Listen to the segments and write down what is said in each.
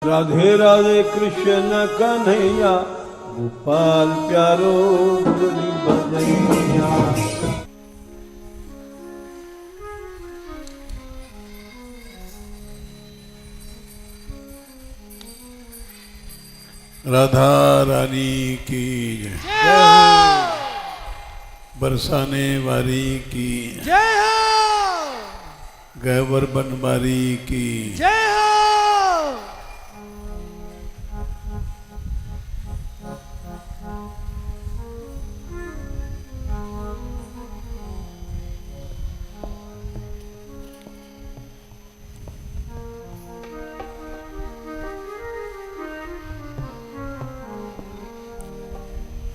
राधे राधे कृष्ण कन्हैया, गोपाल प्यारो मुरली बजैया। राधा रानी की जय, बरसाने वाली की जय हो, गैवर बनवारी की जय हो।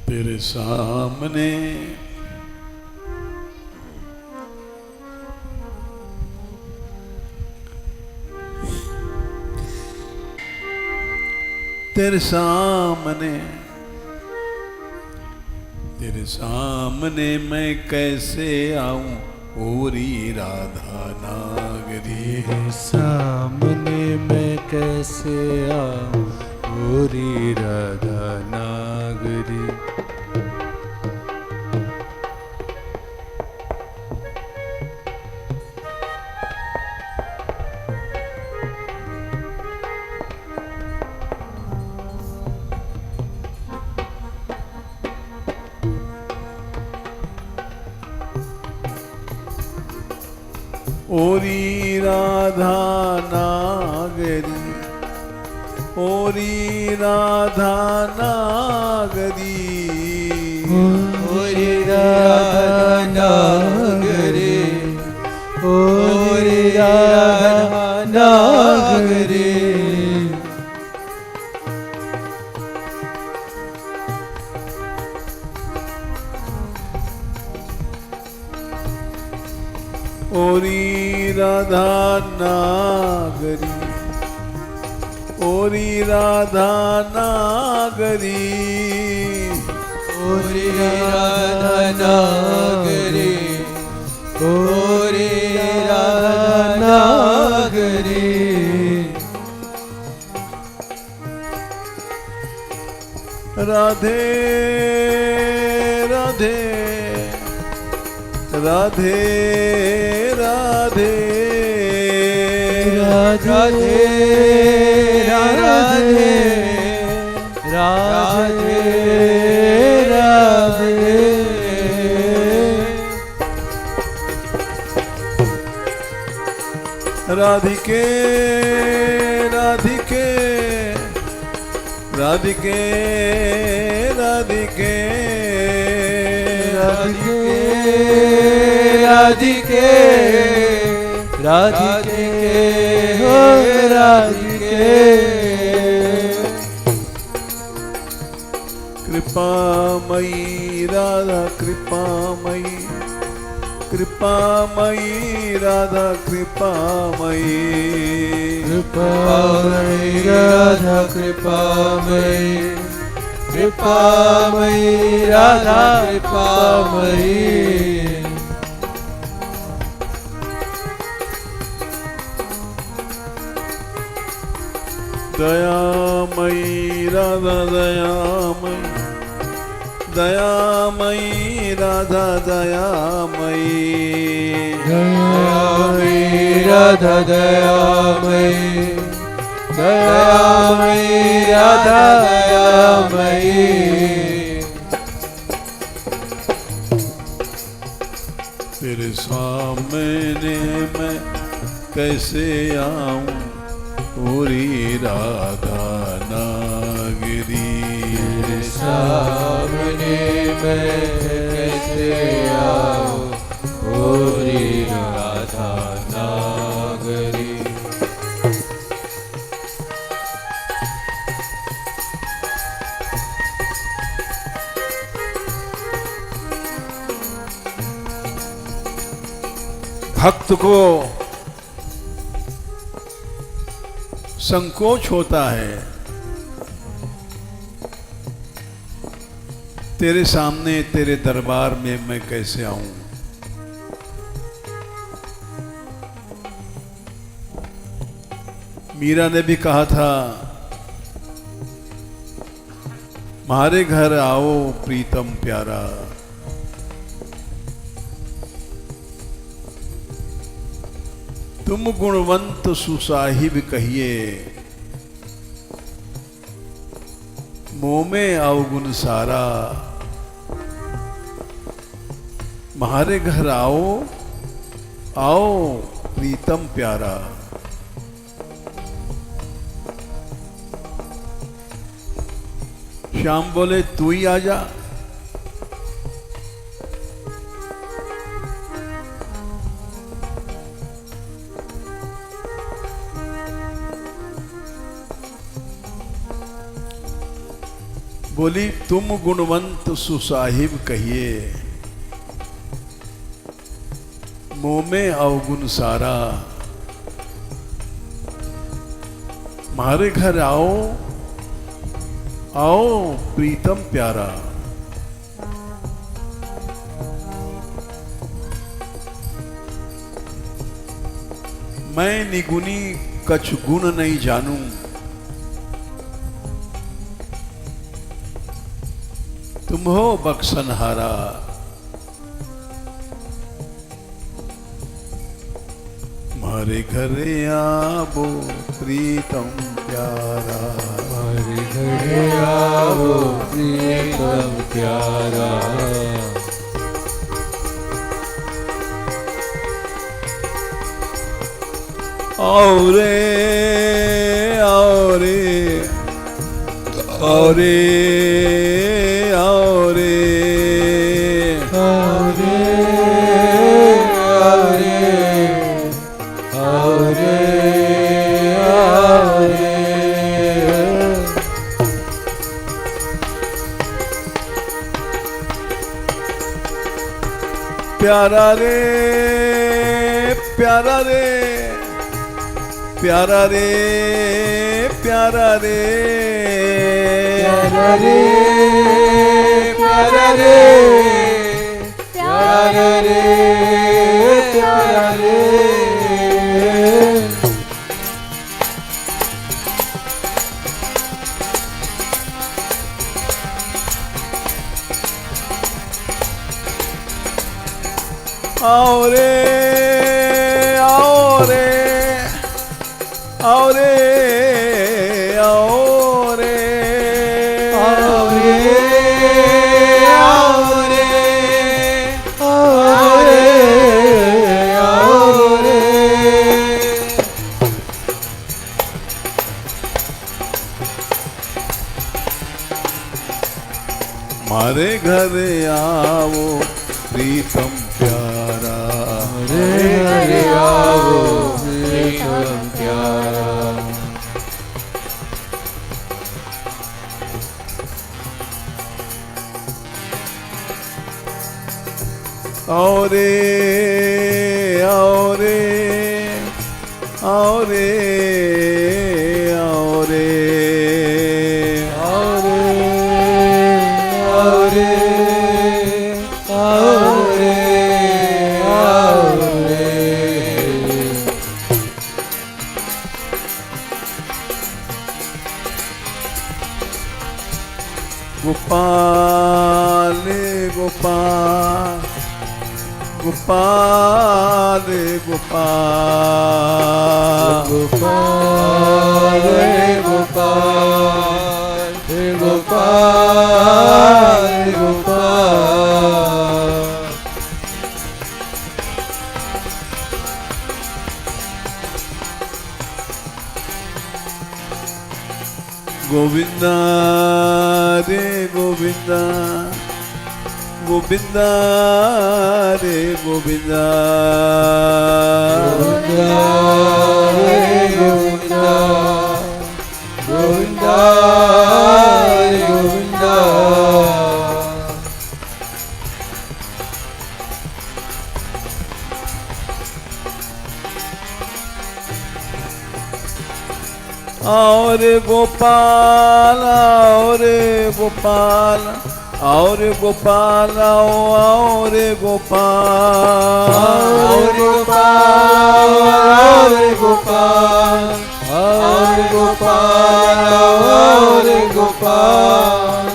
तेरे सामने तेरे सामने तेरे सामने मैं कैसे आऊं ओरी राधा नागरी। सामने मैं कैसे आऊं ओरी राधा नागरी। ओरी राधा नागरी, ओरी राधा नागरी, ओरी राधा नागरी, ओरी राधा नागरी। ओरी राधा नागरी, ओरी राधा नागरी, ओरी राधा नागरी, ओरी राधा नागरी। राधे राधे राधे राधे राधे राधे राधे राधे। राधिके राधिके राधिके राधिके राधिके राधिके हो राधिके। कृपामयी राधा कृपामयी, कृपामयी राधा कृपामयी, कृपामयी राधा कृपामयी, कृपामयी राधा कृपामयी। दयामयी राधा दयामयी, दयामयी राधा दयामयी, दयामयी राधा दयामयी, दयामयी राधा दयामयी। तेरे सामने मैं कैसे आऊं ओरी राधा नागरी। तेरे सामने मैं कैसे आऊं ओरी राधा नागरी। भक्त को संकोच होता है तेरे सामने तेरे दरबार में मैं कैसे आऊं। मीरा ने भी कहा था हमारे घर आओ प्रीतम प्यारा। तुम गुणवंत सुसाहिब कहिए, मोह में अवगुण सारा। हमारे घर आओ, आओ प्रीतम प्यारा। श्याम बोले तू ही आ जा। बोली तुम गुणवंत सुसाहिब कहिए, मोह में अवगुण सारा। हमारे घर आओ, आओ प्रीतम प्यारा। मैं निगुनी कछ गुण नहीं जानूं, तुम हो बख्शनहारा। हमारे घर आवो प्रीतम प्यारा। हमारे घर आओ प्रीतम प्यारा। आओ रे, आओ रे, आओ रे, आओ रे, आओ रे, आओ रे, आओ रे, आओ रे। प्यारा रे, प्यारा रे, प्यारा रे, प्यारा रे, प्यारा रे, प्यारा रे, प्यारा रे, प्यारा रे। आओ रे, आओ रे, आओ रे, आओ रे, आओ रे, आओ रे, आओ रे, आओ रे। हमारे घर आओ प्रीतम प्यारा। हरे हरे आओ प्रीतम प्यारा। आओ रे, आओ रे, आओ रे, आओ रे, आओ रे, आओ रे, आओ रे, आओ रे। गोपाल गोपाल, गोपाल गोपाल, गोपाल गोपाल, गोपाल गोपाल। गोविंदा रे गोविंदा, गोविंदा रे गोविंदा, गोविंदा रे गोविंदा, गोविंदा रे गोविंदा। आओ रे गोपाल, आओ रे गोपाल, आओ रे गोपाल, आओ, आओ रे गोपाल, आओ रे गोपाल, आओ रे गोपाल, आओ रे गोपाल, आओ रे गोपाल।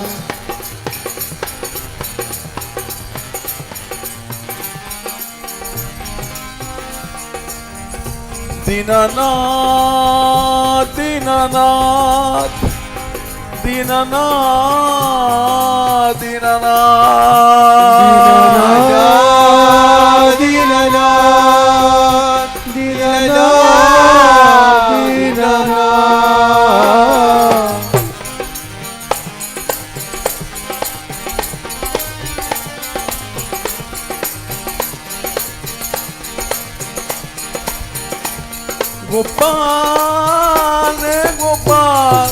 दीनानाथ दीनानाथ दीनानाथ दीनानाथ दीननाथ दीननाथ दीननाथ गोपाल गोपाल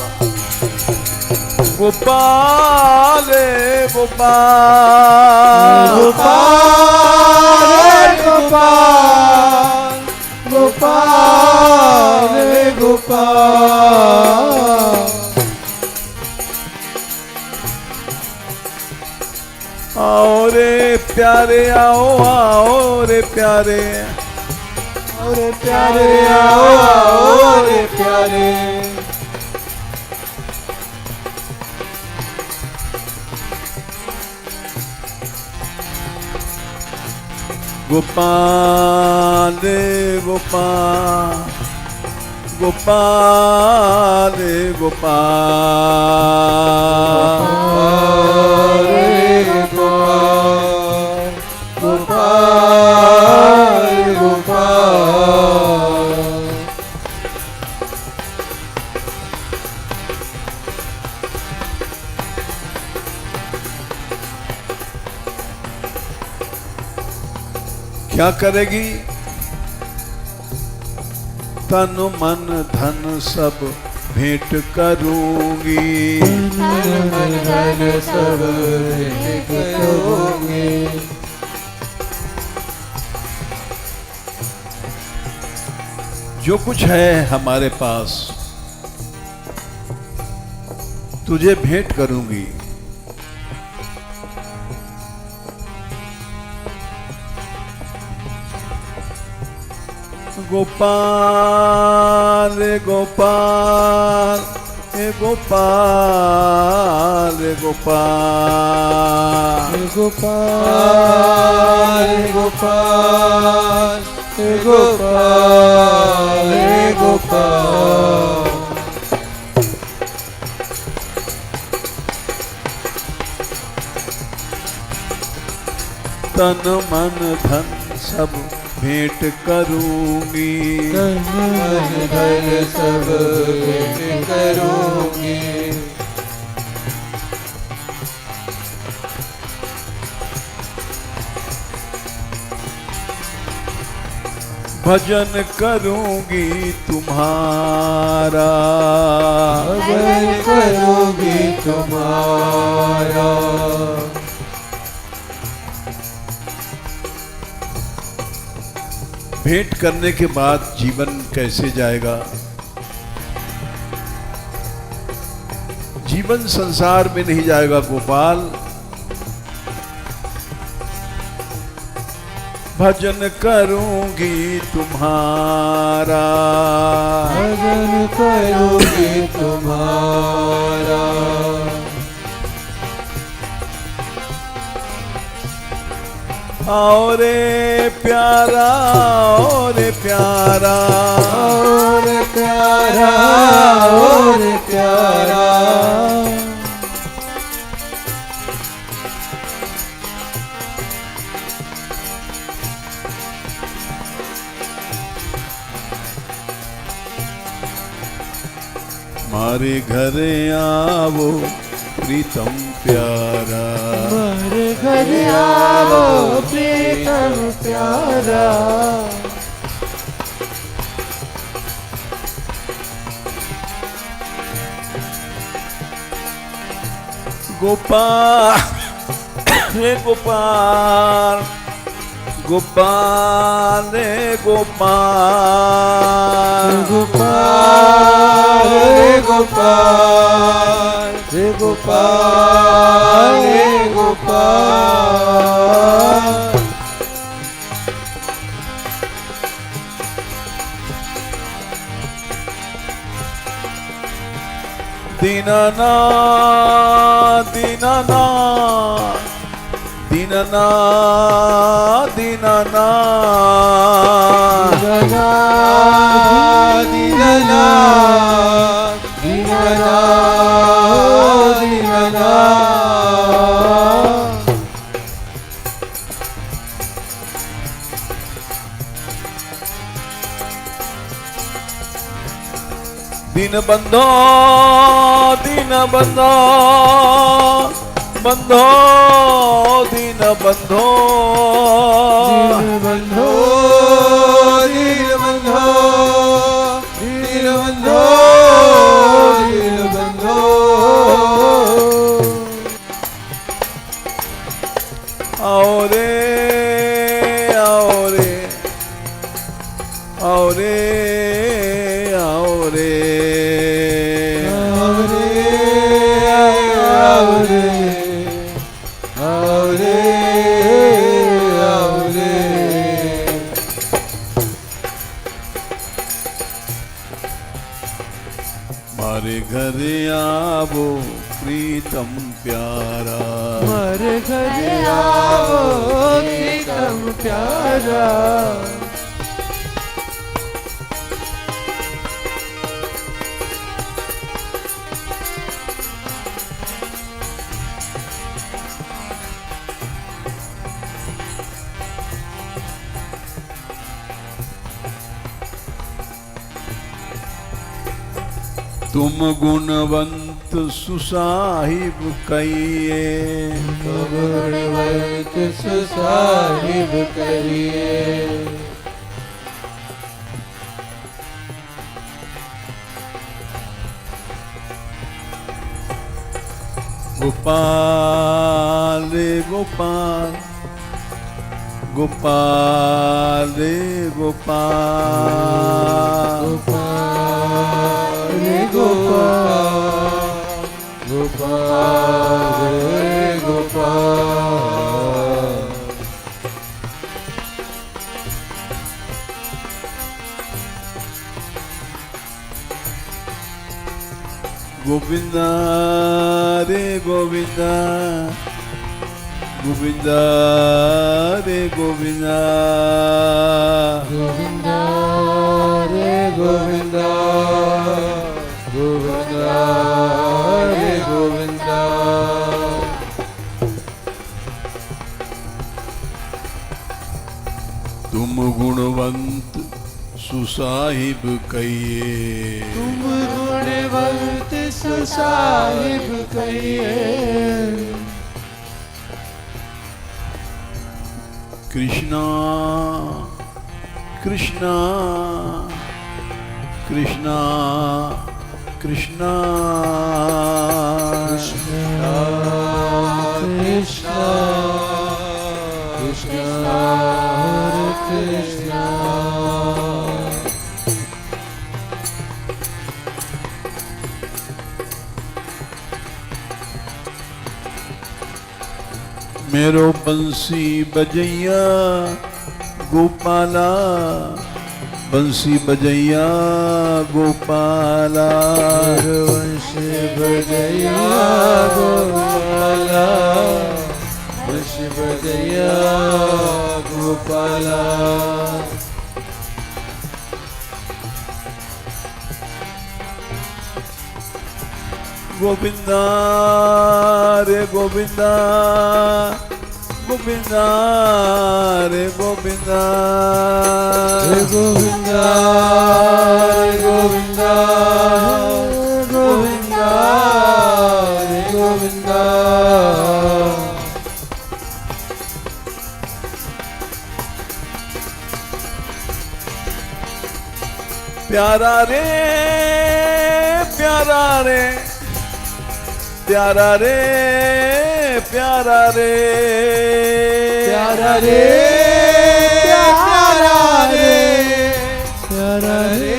गोपाल गोपाल गोपाल गोपाल गोपाल गोपाल आओ रे प्यारे आओ आओ रे प्यारे और प्यारे आओ आओ रे प्यारे गोपाल गोपाल गोपाल गोपाल गोपाल गोपाल गोपाल क्या करेगी? तन मन धन सब भेंट करूंगी। मन धन सब भेंट करूंगी। जो कुछ है हमारे पास तुझे भेंट करूंगी। गोपाल गोपाल गोपाल गोपाल गोपाल गोपाल गोपाल गोपाल तन मन धन सब भेंट करूंगी। मन धन सब भेंट करूंगी। भजन करूंगी तुम्हारा। भजन करूंगी तुम्हारा। भेंट करने के बाद जीवन कैसे जाएगा? जीवन संसार में नहीं जाएगा गोपाल। भजन करूंगी तुम्हारा। भजन करूंगी तुम्हारा। आओ रे प्यारा आओ रे प्यारा और प्यारा और प्यारा मारे घर आवो प्रीतम प्यारा। हमारे घर आओ प्रीतम प्यारा। गोपाल हे गोपाल गोपाल हे गोपाल गोपाल रे गोपाल रे गोपाल रे गोपाल दीनानाथ दीनानाथ दीनानाथ दीनानाथ दीननाथ दीननाथ दीननाथ दीननाथ दीन बंधो दीन बंधो बंधो दीन बंधो दीन बंधो दीन बंधो दीन बंधो दीन बंधो आओ रे आओ रे आओ रे आओ रे मारे घर आवो प्रीतम प्यारा हमारे घर आओ प्रीतम प्यारा तुम गुणवंत सुसाहिब कहिए गुणवंत सुसाहिब करिए गोपाल रे गोपाल गोपाल रे गोपाल गोपाल रे गोपाल गोपाल रे गोपाल गोविंदा रे गोविंदा गोविंदा रे गोविंदा गोविंदा रे गोविंदा गोविंदा रे गोविंदा तुम गुणवंत सुसाहिब कहिए तुम गुणवंत सुसाहिब कहिए कृष्णा कृष्णा कृष्णा कृष्णा कृष्णा कृष्णा कृष्णा हरे कृष्णा मेरो बंसी बजैया गोपाला बंसी बजैया गोपाला वंश बजैया गोपाला वंश बजैया गोपाला गोविंदा रे गोविंदा गोविंदा रे गोविंदा रे गोविंदा रे गोविंदा गोविंदा रे गोविंदा प्यारा रे प्यारा रे प्यारा रे प्यारा रे प्यारा रे प्यारा रे प्यारा रे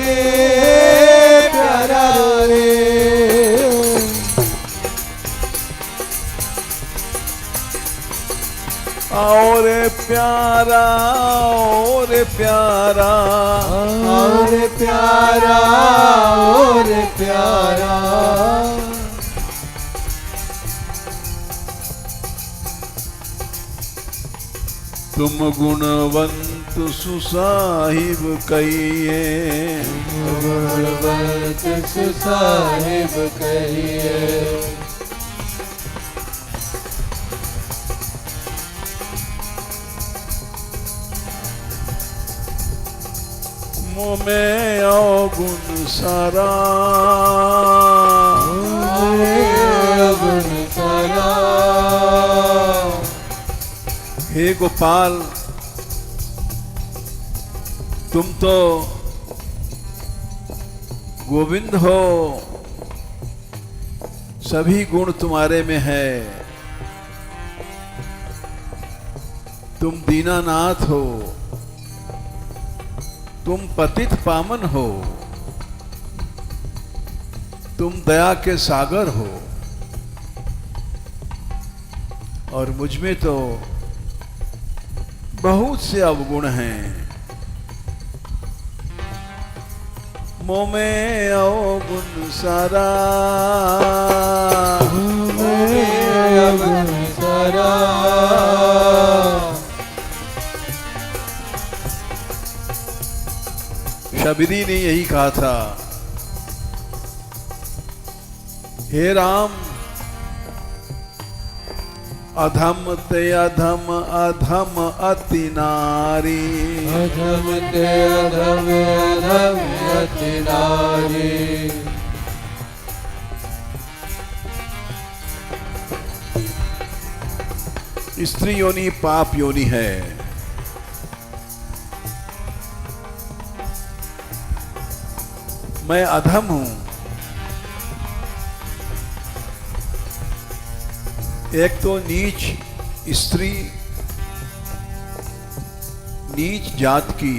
प्यारा रे आओ रे प्यारा आओ रे प्यारा और प्यारा और प्यारा तुम गुणवंत सुसाहिब कहिए, गुणवंत सुसाहिब कहिए। मुँह में अवगुण सारा, गुण सारा। हे गोपाल, तुम तो गोविंद हो, सभी गुण तुम्हारे में है। तुम दीनानाथ हो, तुम पतित पावन हो, तुम दया के सागर हो, और मुझ में तो बहुत से अवगुण हैं। मोह में अवगुण सारा, अवगुण सारा। शबरी ने यही कहा था, हे राम, अधम ते अधम अधम अति नारी, अधम ते अधम अधम अति नारी। स्त्री योनि पाप योनि है। मैं अधम हूं, एक तो नीच स्त्री, नीच जात की।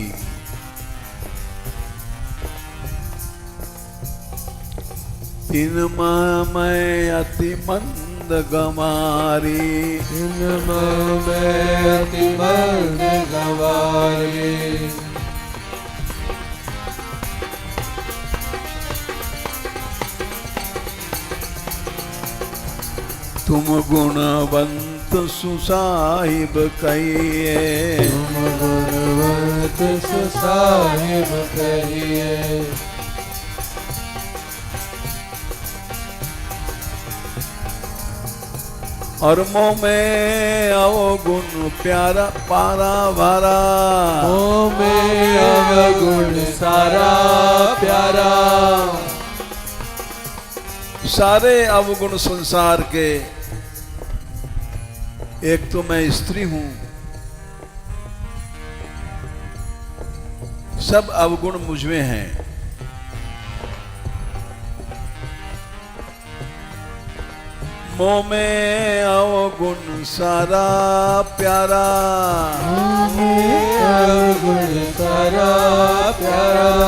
इनमा मैं अति मंद गमारी, इनमा मैं अति मंद गंवारी। तुम गुणवंत सुसाहिब कहिए, तुम गुणवंत सुसाहिब कहिए। और मोह में अवगुण प्यारा पारा भारा, मोह में अवगुण सारा प्यारा। सारे अवगुण संसार के, एक तो मैं स्त्री हूं, सब अवगुण मुझ में हैं। मोह में अवगुण सारा प्यारा, मोह में अवगुण सारा प्यारा।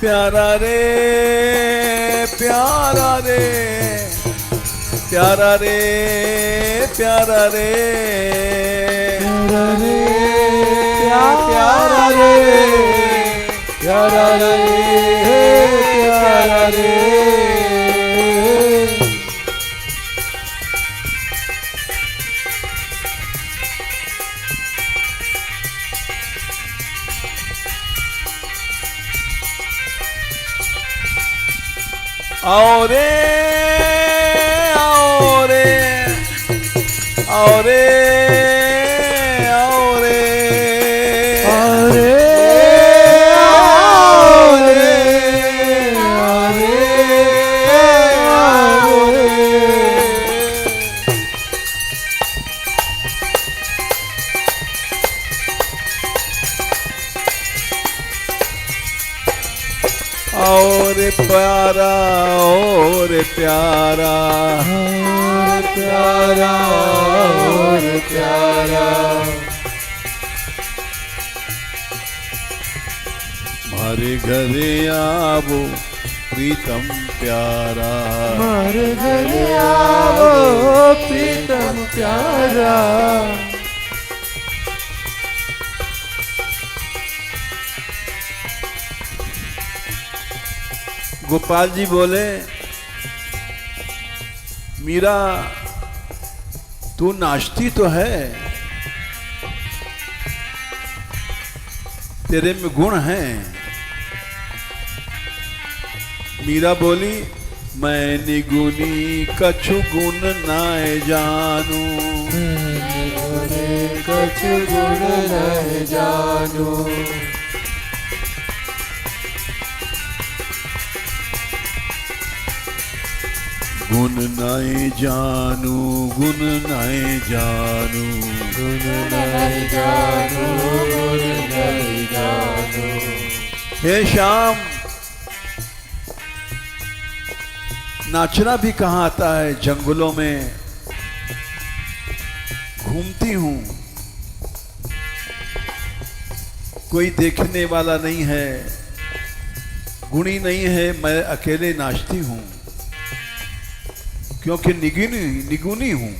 प्यारा रे प्यारा रे, प्यारा रे प्यारा रे, प्यारा रे प्यारा रे, प्यारा रे प्यारा रे। आओ रे आओ रे आओ रे आओ रे आओ रे आओ रे आओ रे। और प्यारा और प्यारा और प्यारा और प्यारा। मारे घरे आवो प्रीतम प्यारा, हमारे घर आओ प्रीतम प्यारा। गोपाल जी बोले, मीरा तू नाचती तो है, तेरे में गुण हैं। मीरा बोली, मैं निगुनी कछु गुण नाय जानू, कछु गुण नहीं जानू। गुण नाय जानू, गुण नाय जानू, गुण नहीं जानू, गुण नहीं जानू। हे श्याम, नाचना भी कहाँ आता है? जंगलों में घूमती हूँ, कोई देखने वाला नहीं है, गुणी नहीं है, मैं अकेले नाचती हूँ क्योंकि निगुनी हूँ।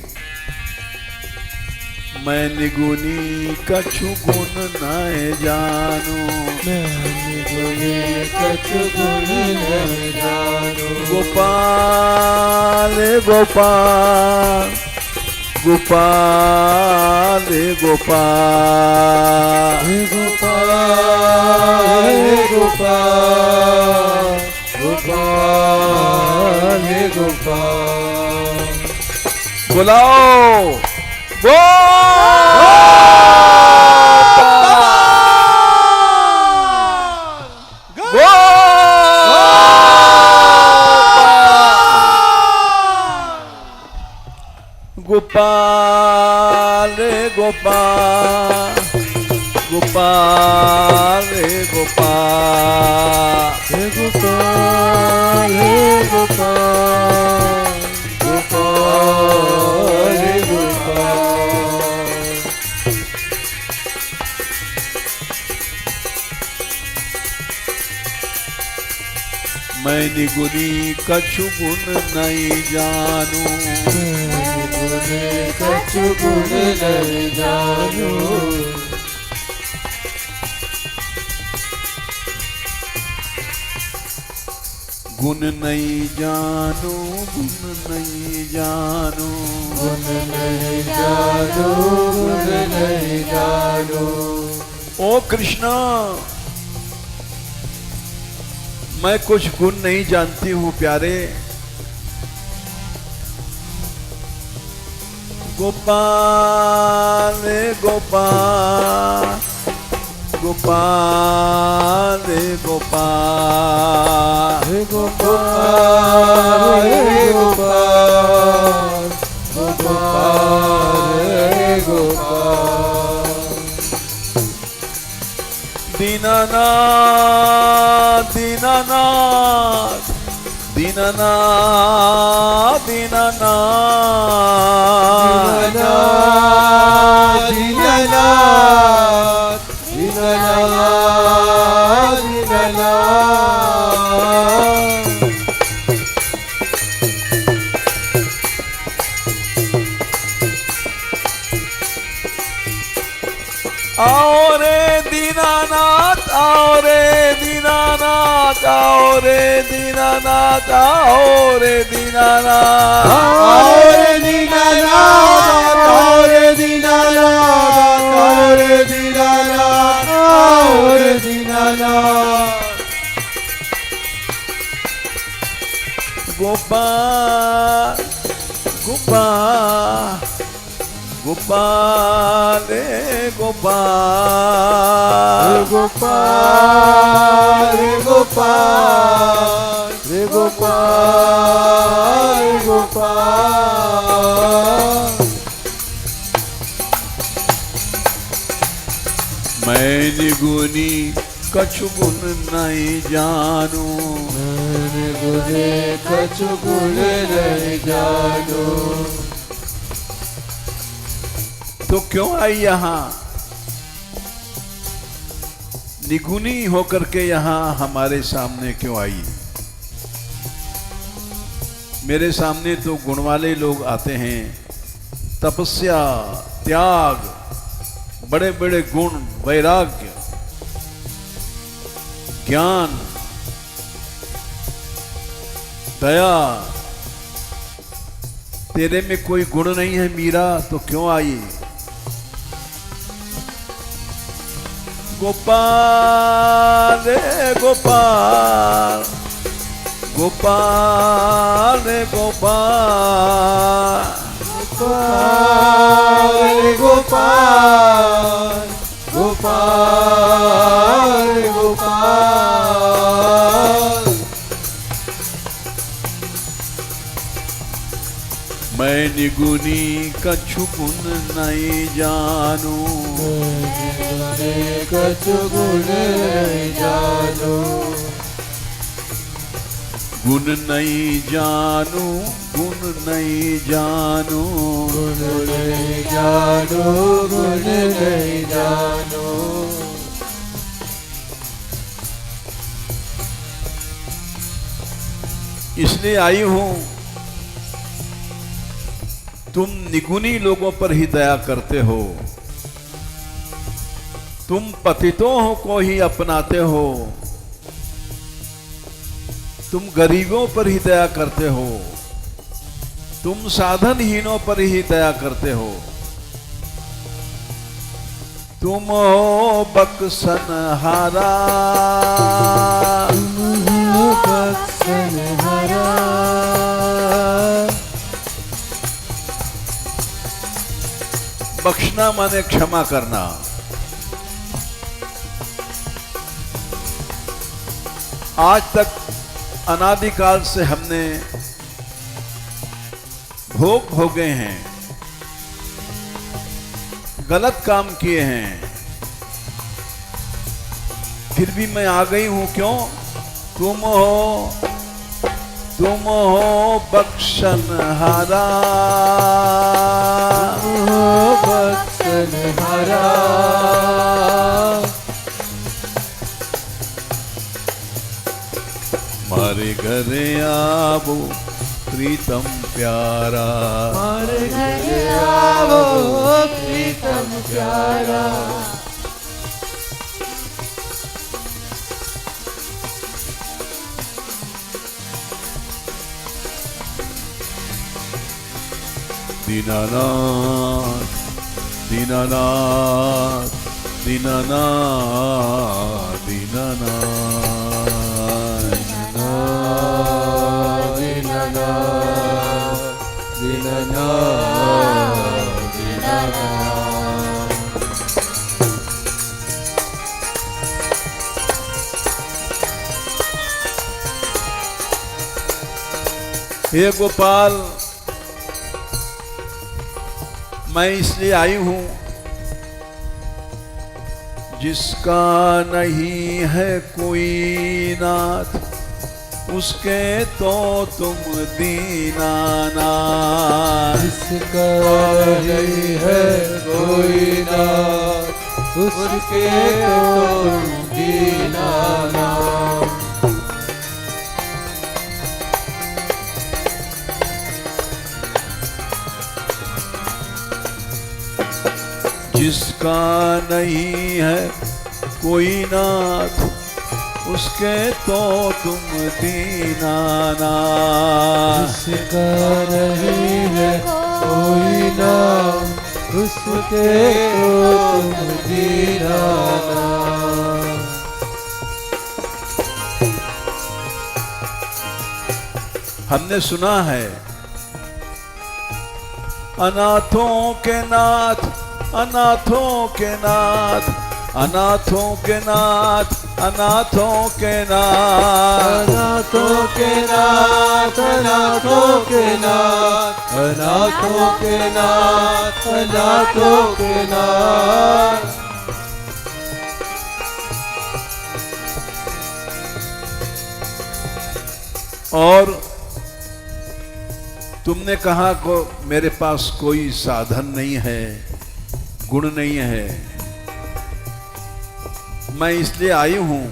मैं निगुनी कछु गुण नाय जानू, मैं निगुनी कछु गुण नहीं जानू। गोपाल गोपाल गोपाल गोपाल हे गोपाल, हे गोपाल, गोपाल, हे गोपाल। बुलाओ गोपाल गोपाल गोपाल गोपाल हे गोपाल, हे गोपाल, गोपाल, हे गोपाल। मैं निगुनी कछु गुण नहीं जानू, गुण कछु गुण नहीं जानू। गुण नहीं जानू, गुण नहीं जानू, गुण नहीं जानू, गुण नहीं जानू। ओ कृष्णा, मैं कुछ गुण नहीं जानती हूँ प्यारे। गोपाल गोपाल गोपाल गोपाल हे गोपाल, हे गोपाल, गोपाल, हे गोपाल। दीनानाथ दीनानाथ दीनानाथ दीनानाथ दीनानाथ, दीनानाथ, दीनानाथ। आओ रे दीनानाथ, आओ रे दीनानाथ, आओ रे दीनानाथ, आओ रे दीनानाथ, आओ रे दीनानाथ, आओ रे दीनानाथ, आओ रे दीनानाथ, आओ रे दीनानाथ। गोपाल गोपाल गोपाल गोपाल गोपाल, रे गोपाल, रे गोपाल, गोपाल। मैं निगुनी कछु गुण नहीं जानू, मैंने गुने कछु गुण नहीं जानू। तो क्यों आई यहाँ? निगुनी होकर के यहाँ हमारे सामने क्यों आई? मेरे सामने तो गुण वाले लोग आते हैं, तपस्या, त्याग, बड़े बड़े गुण, वैराग्य, ज्ञान, दया, तेरे में कोई गुण नहीं है मीरा तो क्यों आई? गोपाल रे गोपाल, गोपाल रे गोपाल, गोपाल गोपाल, गोपाल गोपाल। मैं निगुनी कछु गुण नहीं जानू, कछु गुण नहीं जानू, गुण नहीं जानू, गुण नहीं जानू, गुण नहीं जानू, गुण नहीं जानू। इसलिए आई हूं, तुम निगुनी लोगों पर ही दया करते हो, तुम पतितों को ही अपनाते हो, तुम गरीबों पर ही दया करते हो, तुम साधनहीनों पर ही दया करते हो। तुम हो बक्सनहारा, तुम हो बक्सनहारा, बख्शना माने क्षमा करना। आज तक अनादिकाल से हमने भोग भोगे हैं, गलत काम किए हैं, फिर भी मैं आ गई हूं क्यों? तुम हो बख्शनहारा, तुम हो बख्शनहारा, मारे घरे आवो प्रीतम प्यारा, हमारे घर आओ प्रीतम प्यारा। दीनानाथ दीनानाथ दीनानाथ दीनानाथ, दीनानाथ दीनानाथ दीनानाथ। हे गोपाल, मैं इसलिए आई हूं, जिसका नहीं है कोई नाथ, उसके तो तुम दीनानाथ। जिसका नहीं है कोई नाथ, उसके तो दीनानाथ। जिसका नहीं है कोई नाथ, उसके तो तुम दीनानाथ। जिसका नहीं है कोई नाथ, उसके तो तुम दीनानाथ। हमने सुना है अनाथों के नाथ, अनाथों के नाथ, अनाथों के नाथ, अनाथों के नाथ, अनाथों के नाथ, अनाथों के नाथ, अनाथों के नाथ, अनाथों के नाथ। और तुमने कहा को मेरे पास कोई साधन नहीं है, गुण नहीं है। मैं इसलिए आई हूं,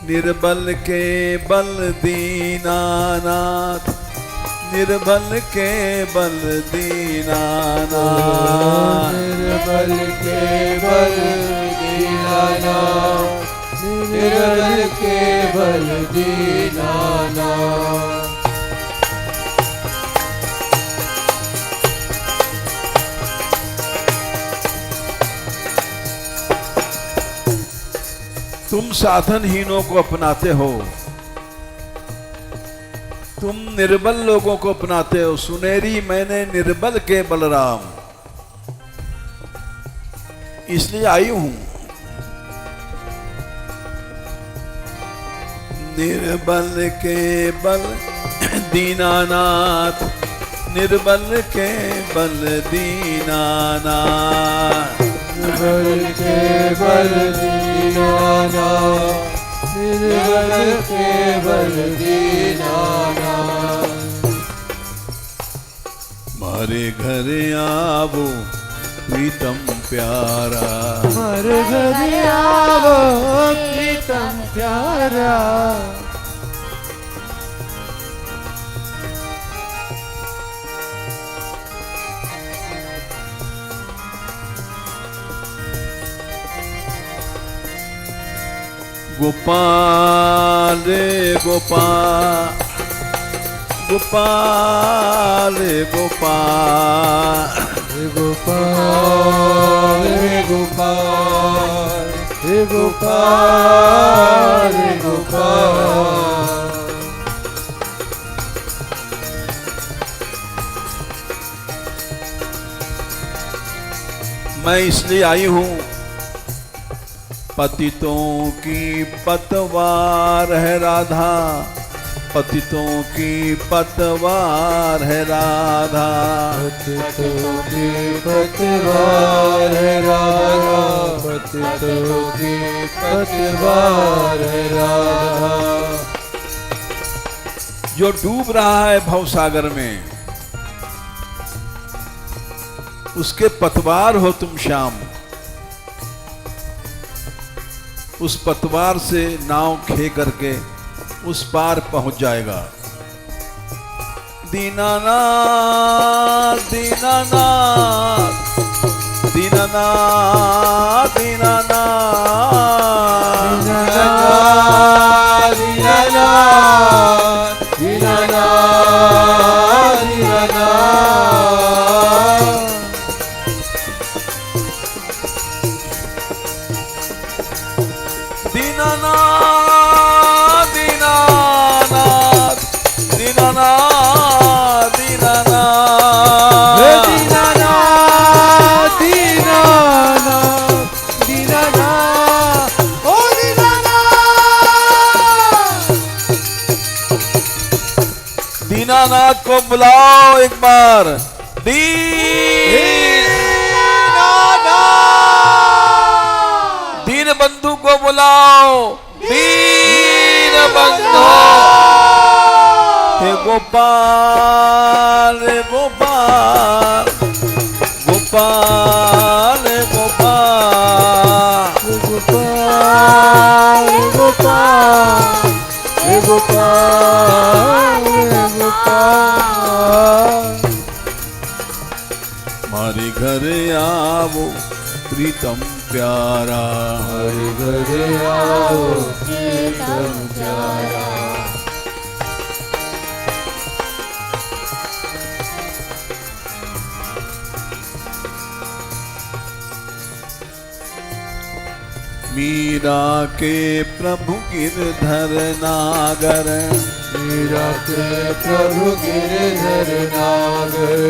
निर्बल के बल दीनानाथ, निर्बल के बल दीनानाथ, निर्बल के बल दीनानाथ, निर्बल के बल दीनानाथ। तुम साधनहीनों को अपनाते हो, तुम निर्बल लोगों को अपनाते हो। सुनेरी मैंने निर्बल के बलराम, इसलिए आई हूं। निर्बल के बल दीनानाथ, निर्बल के बल दीनानाथ। निर्बल के बल दीनानाथ, निर्बल के बल दीनानाथ। मारे घर आवो प्रीतम प्यारा, हमारे घर आवो प्रीतम प्यारा। गोपाल गोपाल गोपाल गोपाल गोपाल गोपाल गोपाल गोपाल। मैं इसलिए आई हूं, पतितों की पतवार है राधा, पतितों की पतवार है राधा। पतितों की पतवार है राधा, पतितों की पतवार है राधा। जो डूब रहा है भवसागर में, उसके पतवार हो तुम श्याम। उस पतवार से नाव खे करके उस पार पहुंच जाएगा। दीनानाथ दीनानाथ दीनानाथ दीनानाथ दीनानाथ दीनानाथ दीनानाथ दीनानाथ। दीनानाथ दीनानाथ दीनानाथ दीनानाथ दीनानाथ दीनानाथ दीनानाथ ओ दीनानाथ। दीनानाथ को बुलाओ एक बार। दीन बंधु को बुलाओ। दीन बंधु हे गोपाल गोपाल गोपाल गोपाल गोपाल गोपाल गोपाल गोपाल। हमारे घर आवो प्रीतम प्यारा, हमारे घर आओ प्रीतम प्यारा। मीरा के प्रभु गिरधर नागर, मीरा के प्रभु गिरधर नागर।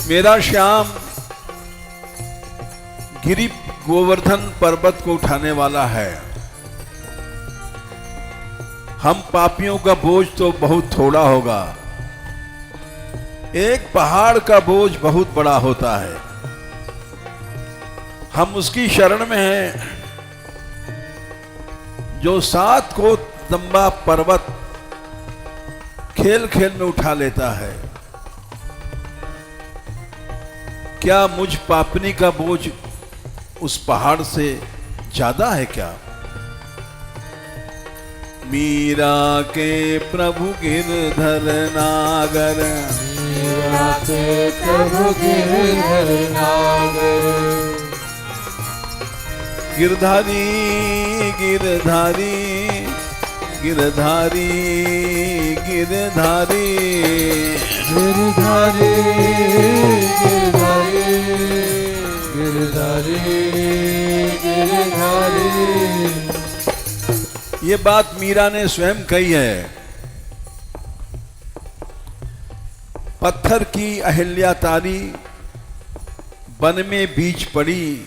मेरा श्याम गिरि गोवर्धन पर्वत को उठाने वाला है। हम पापियों का बोझ तो बहुत थोड़ा होगा, एक पहाड़ का बोझ बहुत बड़ा होता है। हम उसकी शरण में हैं जो 7 को लंबा पर्वत खेल खेल में उठा लेता है। क्या मुझ पापनी का बोझ उस पहाड़ से ज्यादा है क्या? मीरा के प्रभु गिरधर नागर, मीरा के प्रभु गिरधर नागर। गिरधारी गिरधारी गिरधारी गिरधारी गिरधारी गिरधारी गिरधारी ये बात मीरा ने स्वयं कही है। पत्थर की अहिल्या तारी वन में बीच पड़ी,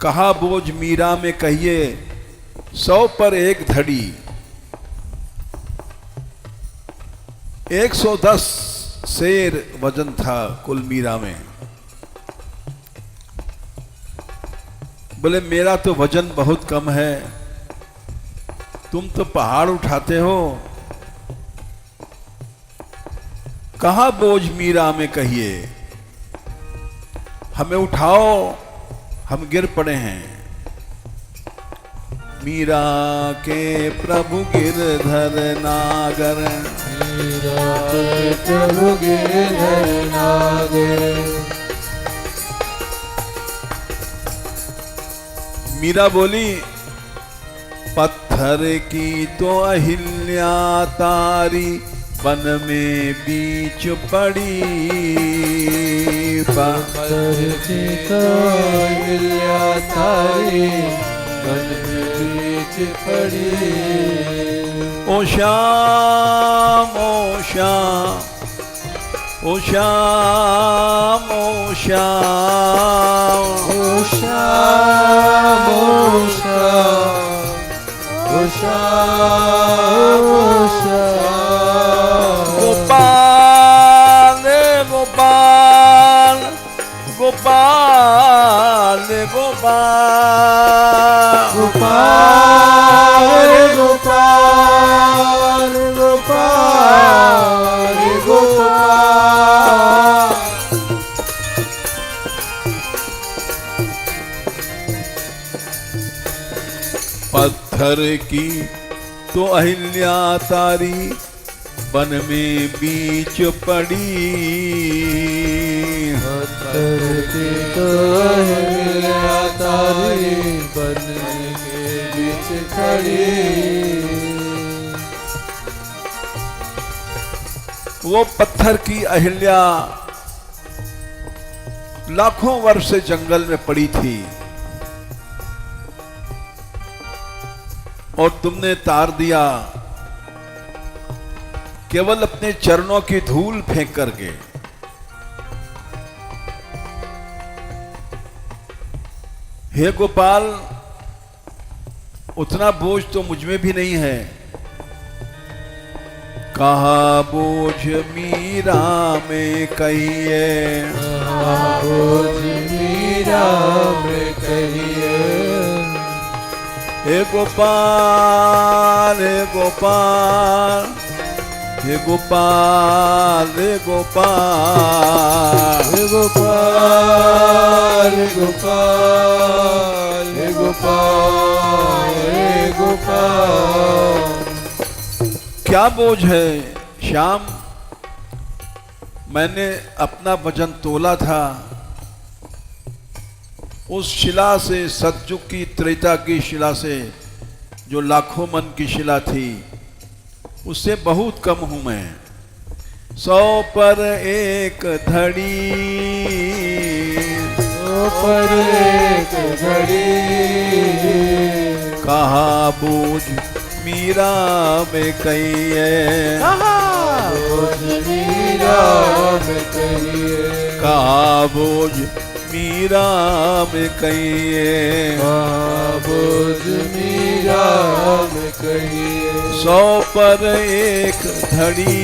कहा बोझ मीरा में कहिए 100 पर एक धड़ी। 110 शेर वजन था कुल मीरा में। बोले मेरा तो वजन बहुत कम है, तुम तो पहाड़ उठाते हो, कहाँ बोझ मीरा में कहिए, हमें उठाओ, हम गिर पड़े हैं। मीरा के प्रभु गिरधर नागर, मीरा के प्रभु गिरधर नागर। मीरा बोली पत्थर की तो अहिल्या तारी वन में बीच पड़ी। पत्थर की तो अहिल्या तारी वन में बीच पड़ी। ओ श्याम ओ श्याम ओ श्याम ओ श्याम ओ श्याम ओ श्याम ओ श्याम ओ श्याम। गोपाल गोपाल गोपाल गोपाल गोपाल गोपाल गोपाल गोपाल। पत्थर की तो अहिल्या तारी वन में बीच पड़ी। पत्थर की तो अहिल्या तारी वन के बीच खड़ी। वो पत्थर की अहिल्या लाखों वर्ष से जंगल में पड़ी थी और तुमने तार दिया केवल अपने चरणों की धूल फेंक करके। हे गोपाल, उतना बोझ तो मुझ में भी नहीं है। कहा बोझ मीरा में कहिए, बोझ मीरा में कहिए। हे गोपाल हे गोपाल हे गोपाल हे गोपाल हे गोपाल हे गोपाल हे गोपाल हे गोपाल। क्या बोझ है श्याम? मैंने अपना वजन तोला था, उस शिला से, सतयुग की त्रेता की शिला से, जो लाखों मन की शिला थी, उससे बहुत कम हूं मैं। 100 पर एक धड़ी, 100 पर एक घड़ी। कहा बोझ मीरा में कहिए, बोझ मीरा में कहिए। कहा बोझ मीरा में कहिए। बोझ मीरा में कहिए। 100 पर एक धड़ी,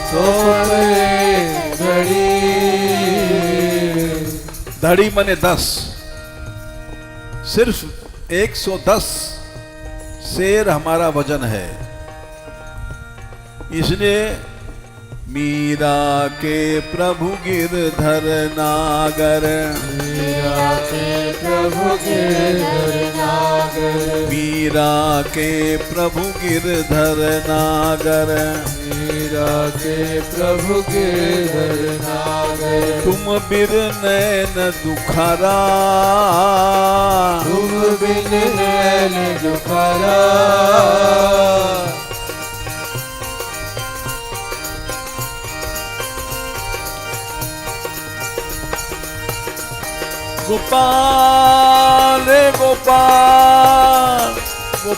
100 पर एक घड़ी। धड़ी मने 10, सिर्फ 110 शेर हमारा वजन है। इसलिए मीरा के प्रभु गिरधर नागर, मीरा के प्रभु गिरधर नागर। मीरा के प्रभु गिरधर नागर। मीरा के प्रभु गिरधर नागर। तुम बिर नैन दुखारा, तुम बिन नैन दुखारा। गोपाल गोपाल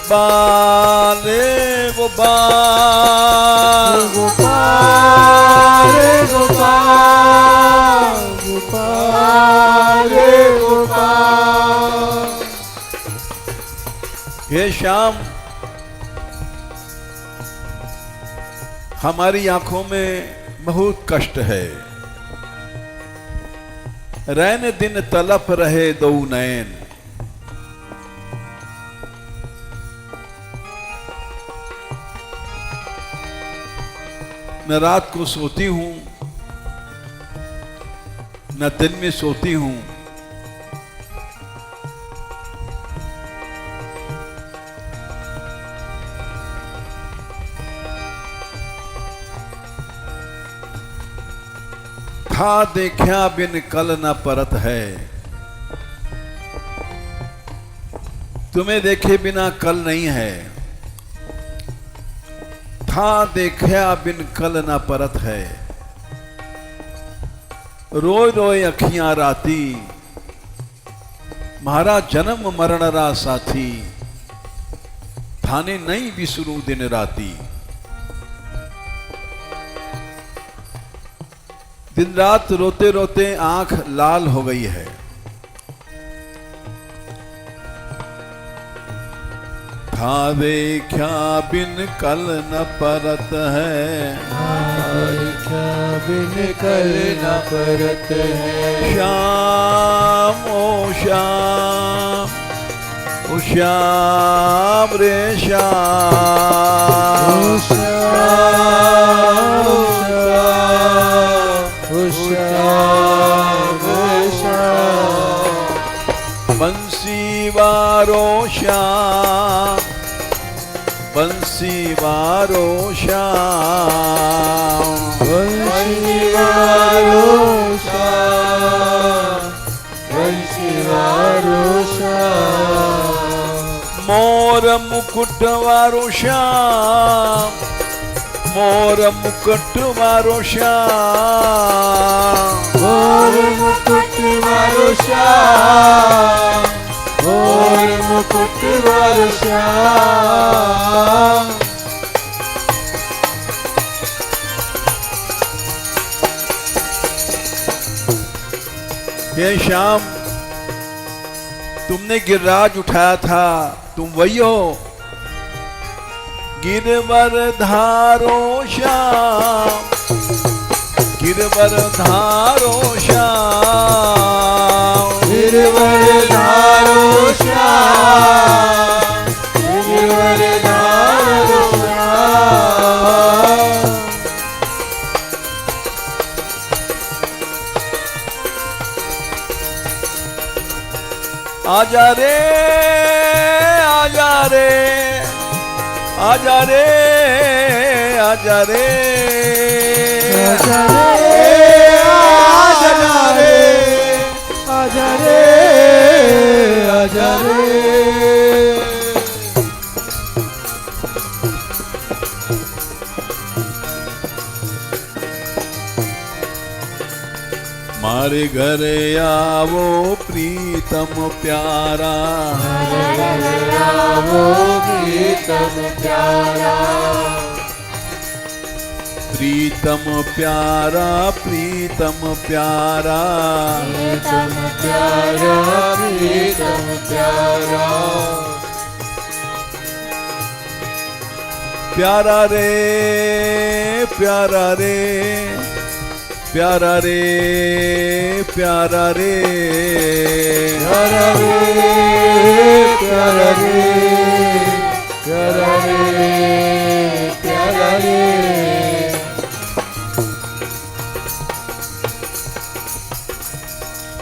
गोपाल रे गोपाल गोपाल गोपाल गोपाल गोपाल। हे श्याम, हमारी आंखों में बहुत कष्ट है। रैन दिन तलप रहे दो नैन। न रात को सोती हूं न दिन में सोती हूं। था देखा बिन कल न परत है। तुम्हें देखे बिना कल नहीं है। था देखा बिन कल न परत है। रोय रोय अखियां राती, मारा जन्म मरण रा साथी। थाने नहीं बिसरू दिन राती। दिन रात रोते रोते आंख लाल हो गई है। था देखा बिन कल न परत है। देखा बिन कल न परत है। श्याम ओ श्याम, ओ श्याम रे श्याम। ओ श्याम, ओ श्याम, ओ श्याम। बंसी वारो श्याम, बंसी वारो श्याम। बंसी वारो श्याम, बंसी वारो श्याम। मोर मुकुट वारो श्याम, मोर मुकुट वारो श्याम। मोर मुकुट वारो श्याम, मोर मुकुट वारो श्याम। हे श्याम, तुमने गिरिराज उठाया था, तुम वही हो। गिरवर धारो श्याम, गिरवर धारो श्याम। गिरवर धारो श्याम, गिरवर धारो श्याम। आजा रे, आजा रे, आजा रे, आजा रे, आजा रे, आजा रे, आजा रे, आजा रे। मारे घरे आवो प्रीतम प्यारा। आवो प्रीतम प्यारा। प्रीतम प्यारा, प्रीतम प्यारा। प्रीतम प्यारा, प्रीतम प्यारा। प्यारा रे, प्यारा रे, प्यारा रे, प्यारा रे, प्यारा रे, प्यारा रे, प्यारा रे, प्यारा रे।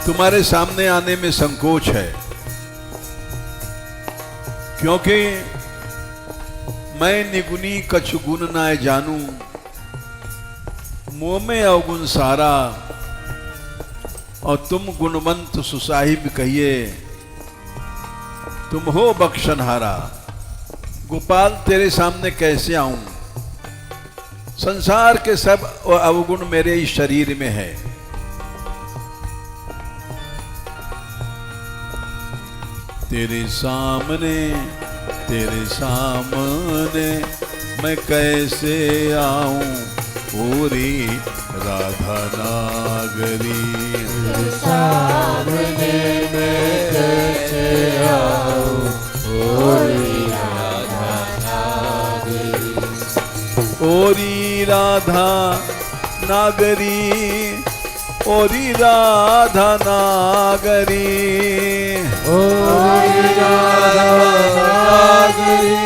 तुम्हारे सामने आने में संकोच है, क्योंकि मैं निगुनी कछु गुण नाय जानू। मुँह में अवगुण सारा, और तुम गुणवंत सुसाहिब कहिए। तुम हो बख्शनहारा। गोपाल, तेरे सामने कैसे आऊं? संसार के सब अवगुण मेरे इस शरीर में है। तेरे सामने तेरे सामने मैं कैसे आऊं पूरी राधा नागरी। सामने मैं कैसे आऊं पूरी राधा नागरी। ओरी राधा नागरी, ओरी राधा नागरी, ओरी राधा नागरी,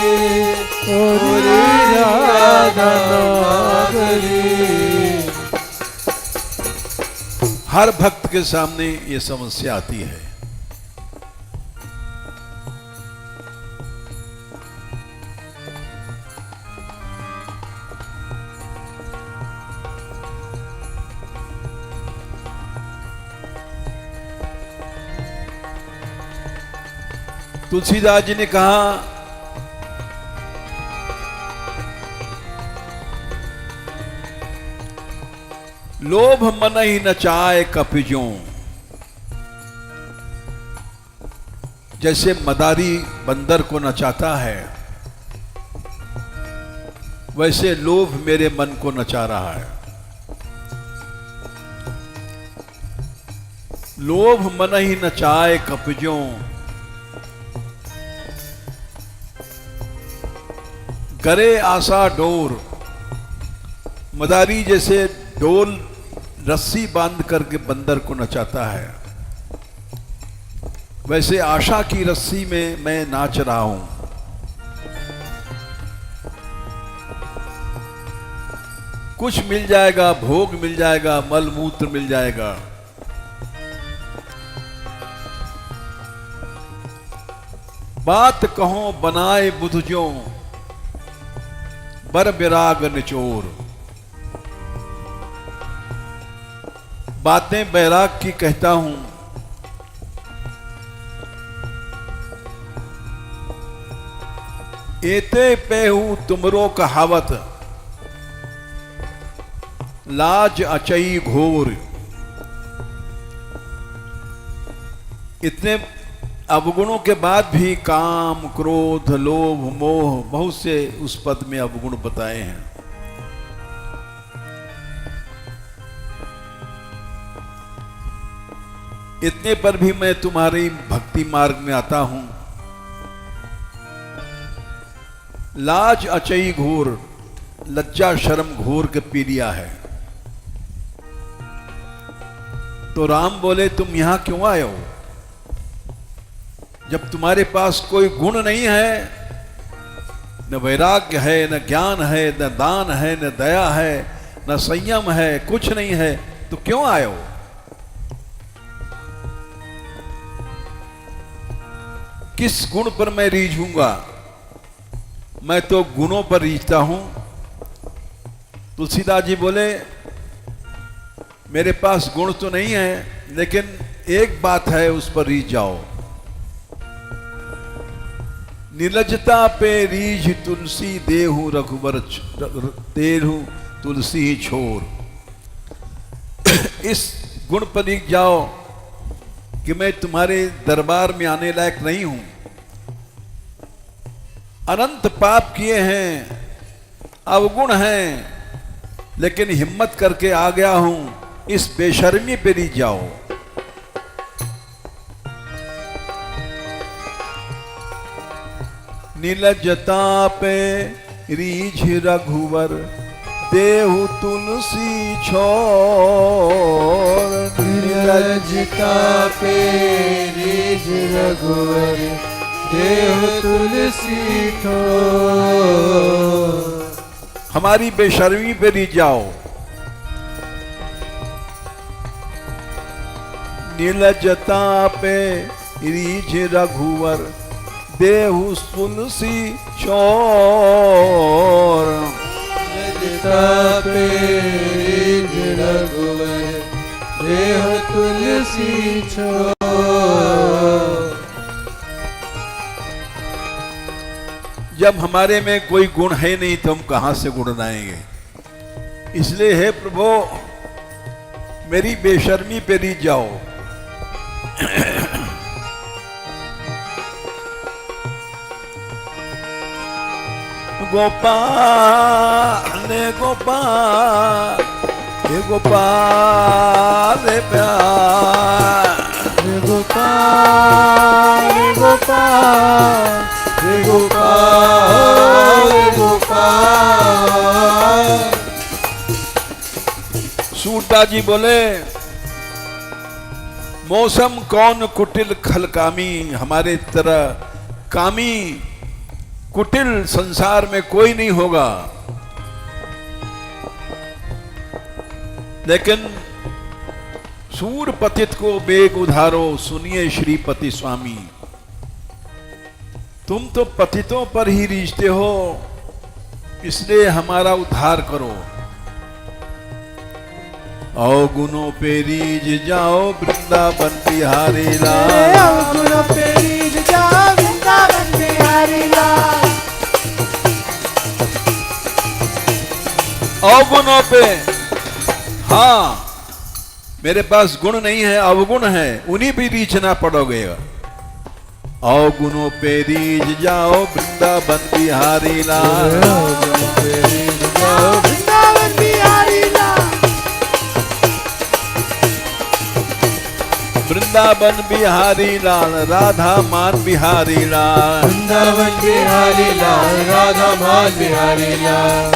ओरी राधा नागरी। हर भक्त के सामने ये समस्या आती है। तुलसीदास जी ने कहा, लोभ मन ही नचाए कपिजों। जैसे मदारी बंदर को नचाता है, वैसे लोभ मेरे मन को नचा रहा है। लोभ मन ही नचाए कपिजों, करे आशा डोर। मदारी जैसे डोल रस्सी बांध करके बंदर को नचाता है, वैसे आशा की रस्सी में मैं नाच रहा हूं। कुछ मिल जाएगा, भोग मिल जाएगा, मल मूत्र मिल जाएगा, बात कहो बनाए बुधजों, बर विराग निचोर। बातें बैराग की कहता हूं, एते पेहू तुमरो कहावत, लाज अचई घोर। इतने अवगुणों के बाद भी काम, क्रोध, लोभ, मोह, बहुत से उस पद में अवगुण बताए हैं। इतने पर भी मैं तुम्हारी भक्ति मार्ग में आता हूं। लाज अचई घोर, लज्जा शर्म घोर के पी लिया है। तो राम बोले, तुम यहां क्यों आए हो? जब तुम्हारे पास कोई गुण नहीं है, न वैराग्य है, न ज्ञान है, न दान है, न दया है, न संयम है, कुछ नहीं है, तो क्यों आए हो? किस गुण पर मैं रीझूंगा? मैं तो गुणों पर रीझता हूं। तुलसीदास जी बोले, मेरे पास गुण तो नहीं है, लेकिन एक बात है, उस पर रीझ जाओ। निर्लजता पे रीझ तुलसी देहु रघुवर तेरहु तुलसी छोर। इस गुण पर रीझ जाओ कि मैं तुम्हारे दरबार में आने लायक नहीं हूं। अनंत पाप किए हैं, अवगुण हैं, लेकिन हिम्मत करके आ गया हूं। इस बेशर्मी पे रीझ जाओ। नीलजता पे रीझ रघुवर देहु तुलसी छोर। नीलजता पे रीझ रघुवर देहु तुलसी छोर। हमारी बेशर्मी पे रीझ जाओ। नीलजता पे रीझ रघुवर देहु तुलसी छोर। नीलजता पे रीझ रघुवर देहु तुलसी छोर। जब हमारे में कोई गुण है नहीं तो हम कहां से गुण लाएंगे? इसलिए हे प्रभु, मेरी बेशर्मी पे रीझ जाओ। गोपाल रे गोपाल, हे गोपाल रे प्यार, हे गोपाल हे गोपाल हे गोपाल हे गोपाल। सूरदास जी बोले, मौसम कौन कुटिल खलकामी, हमारे तरह कामी कुटिल संसार में कोई नहीं होगा। लेकिन सूर पतित को बेग उधारो, सुनिए श्रीपति स्वामी। तुम तो पतितों पर ही रीझते हो, इसलिए हमारा उद्धार करो। अवगुणों पे रीझ जाओ वृंदावन बिहारी लाल, अवगुणों पे रीझ जाओ वृंदावन बिहारी लाल। अवगुणों पे, हाँ मेरे पास गुण नहीं है, अवगुण है, उन्हीं भी रीझना पड़ोगे। अवगुणों पे रीझ जाओ वृंदावन बिहारी लाल, अवगुणों पे रीझ जाओ वृंदावन बिहारी लाल। वृंदावन बिहारी लाल, राधा मान बिहारी लाल, वृंदावन बिहारी लाल, राधा मान बिहारी लाल।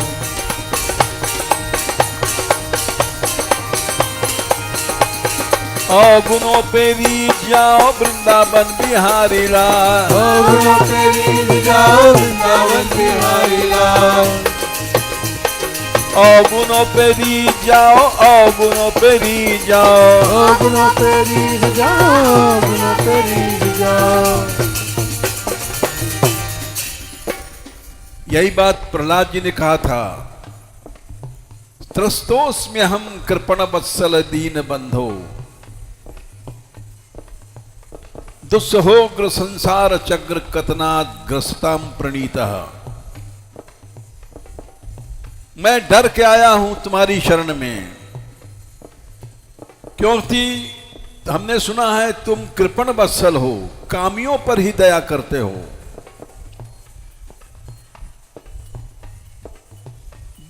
अवगुणों पे रीझ जाओ वृंदावन बिहारी लाल, अवगुणों पे रीझ जाओ वृंदावन बिहारी लाल। अवगुणों पे रीझ जाओ, अवगुणों पे रीझ जाओ, अवगुणों पे रीझ जाओ, अवगुणों पे रीझ जाओ। यही बात प्रहलाद जी ने कहा था, त्रस्तोस्म्य हम कृपण वत्सल दीन बंधो, दुस्सहोग्र संसार चक्र कतनाद ग्रस्ताम प्रणीतः। मैं डर के आया हूं तुम्हारी शरण में, क्योंकि हमने सुना है तुम कृपण वत्सल हो, कामियों पर ही दया करते हो।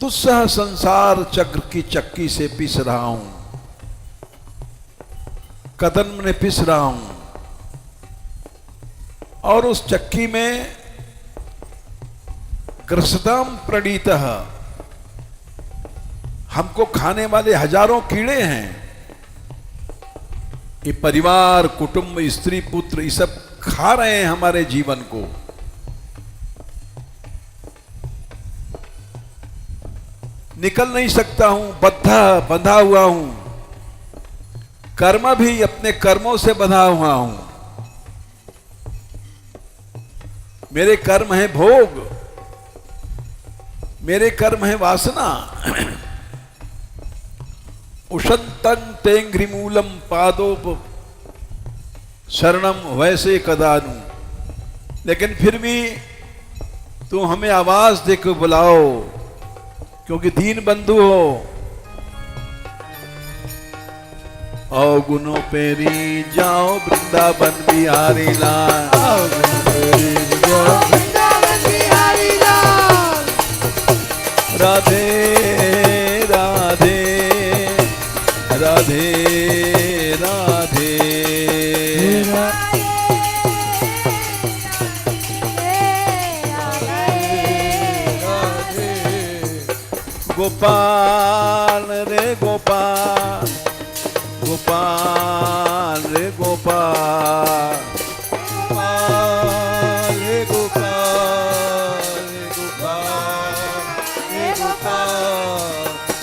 दुस्सह संसार चक्र की चक्की से पिस रहा हूं, कदम में पिस रहा हूं, और उस चक्की में ग्रसदाम प्रणीतः, हमको खाने वाले हजारों कीड़े हैं। ये परिवार, कुटुंब, स्त्री, पुत्र, ये सब खा रहे हैं हमारे जीवन को। निकल नहीं सकता हूं, बंधा हुआ हूं। कर्म भी अपने कर्मों से बंधा हुआ हूं। मेरे कर्म है भोग, मेरे कर्म है वासना। उषंतं तेंघ्रिमूलम पादोप शरणम वैसे कदानु। लेकिन फिर भी तुम हमें आवाज देकर बुलाओ, क्योंकि दीन बंधु हो। अवगुणों पे रीझ जाओ वृंदावन बिहारी लाल, अवगुणों पे रीझ जाओ वृंदावन बिहारी लाल। राधे राधे राधे राधे। गोपाल रे गोपाल, गोपाल रे गोपाल, गोपाल हे गोपाल हे गोपाल हे गोपाल।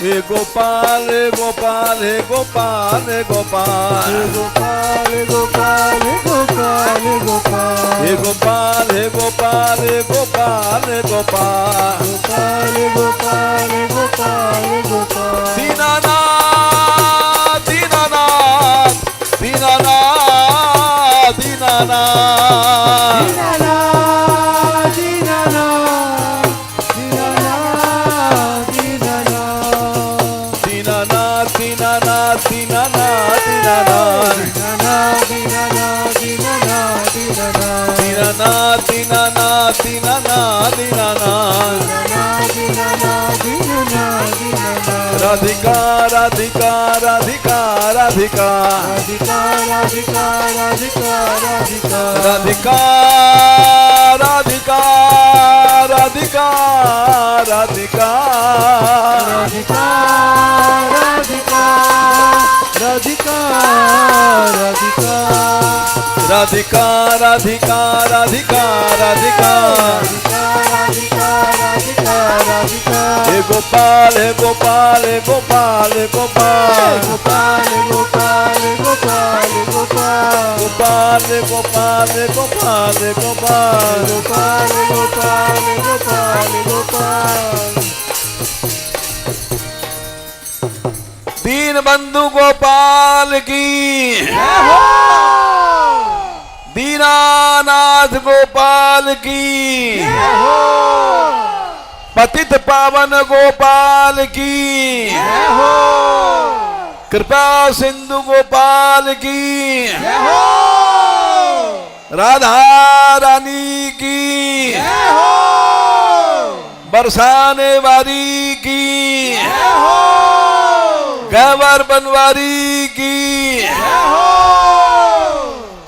हे गोपाल हे गोपाल हे गोपाल हे गोपाल, हे गोपाल हे गोपाल हे गोपाल हे गोपाल। हे गोपाल हे गोपाल हे गोपाल हे गोपाल, गोपाल हे गोपाल हे गोपाल हे गोपाल। दीनानाथ दीनानाथ दीनानाथ दीनानाथ दीनानाथ दीनानाथ दीनानाथ दीनानाथ दीनानाथ दीनानाथ दीनानाथ दीनानाथ दीनानाथ दीनानाथ दीनानाथ दीनानाथ दीनानाथ दीनाना दीनाना राधिका राधिका राधिका राधिका राधिका राधिका राधिका राधिका राधिका राधिका राधिका राधिका हे गोपाल हे गोपाल हे गोपाल हे गोपाल गोपाल हे गोपाल हे गोपाल हे गोपाल हे गोपाल हे गोपाल दीन बंधु गोपाल की दीनानाथ गोपाल की पतित पावन गोपाल की कृपा सिंधु गोपाल की राधा रानी की बरसाने वाली की गवर बनवारी की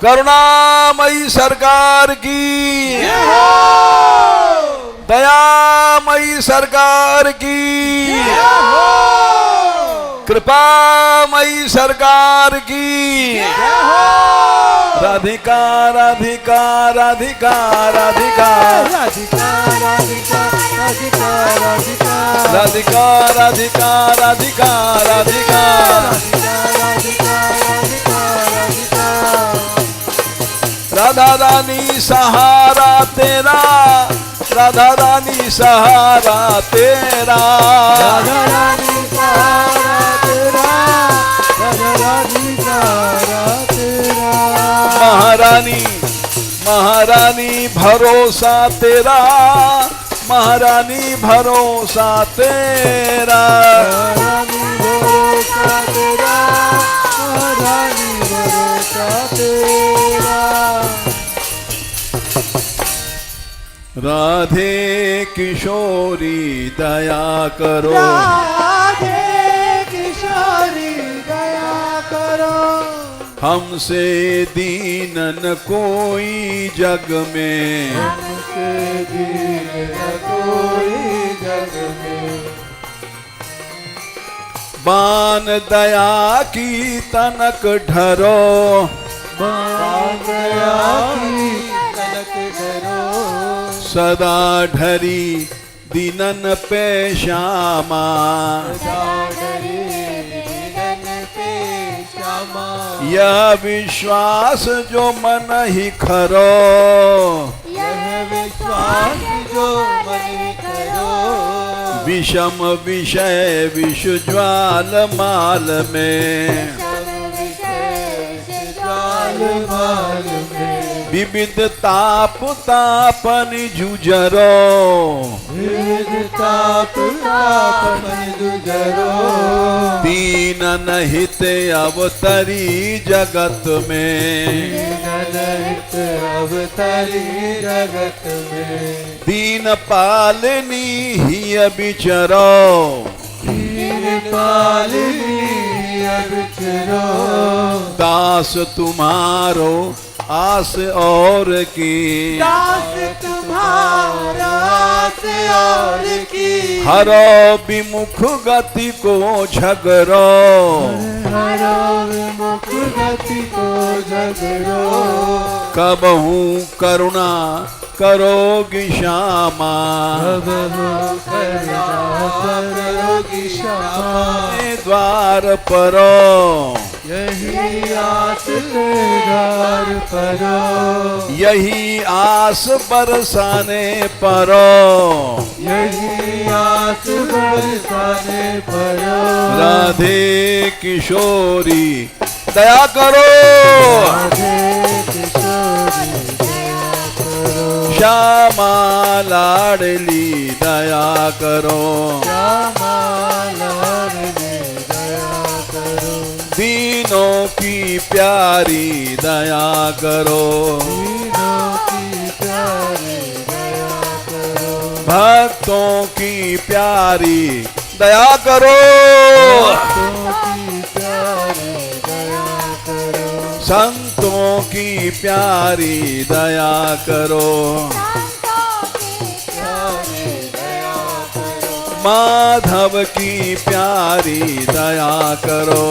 करुणामयी सरकार की दयामयी सरकार की कृपामयी सरकार की राधिका राधिका राधिका राधिका राधिका राधिका राधिका राधिका राधा रानी सहारा तेरा राधा रानी सहारा तेरा राधा रानी सहारा तेरा राधा रानी सहारा तेरा महारानी महारानी भरोसा तेरा महारानी भरोसा तेरा महारानी भरोसा तेरा महारानी भरोसा तेरा राधे किशोरी दया करो राधे किशोरी दया करो हमसे दीनन कोई जग में हमसे दीन कोई जग में बान दया की तनक ढरो बान दया की तनक ढरो सदा ढरी दीनन पे श्यामा यह विश्वास जो मन ही खरो यह विश्वास जो मन करो विषम विषय विष ज्वाल माल में माल में विविध ताप तापन जुजरो विविध ताप तापन जुजरो दीन नहित अवतरी जगत में दीनहित अवतरी जगत में दीन पालनी ही बिचरो दीन पालिनी अविचरो दास तुम्हारो आस और की दास तुम्हारा आस और की हरो विमुख गति को झगरो हरो विमुख गति को झगड़ो कबहू करुणा करोगी श्यामा करोगी श्यामा द्वार परो यही आस द्वार परो यही आस बरसाने परो यही आस बरसाने परो राधे किशोरी दया करो राधे किशोरी दया करो श्यामा लाडली दया करो श्यामा लाडली दया करो दीनों की प्यारी दया करो दीनों की प्यारी दया भक्तों की प्यारी दया करो, संतों की प्यारी दया करो, माधव की प्यारी दया करो,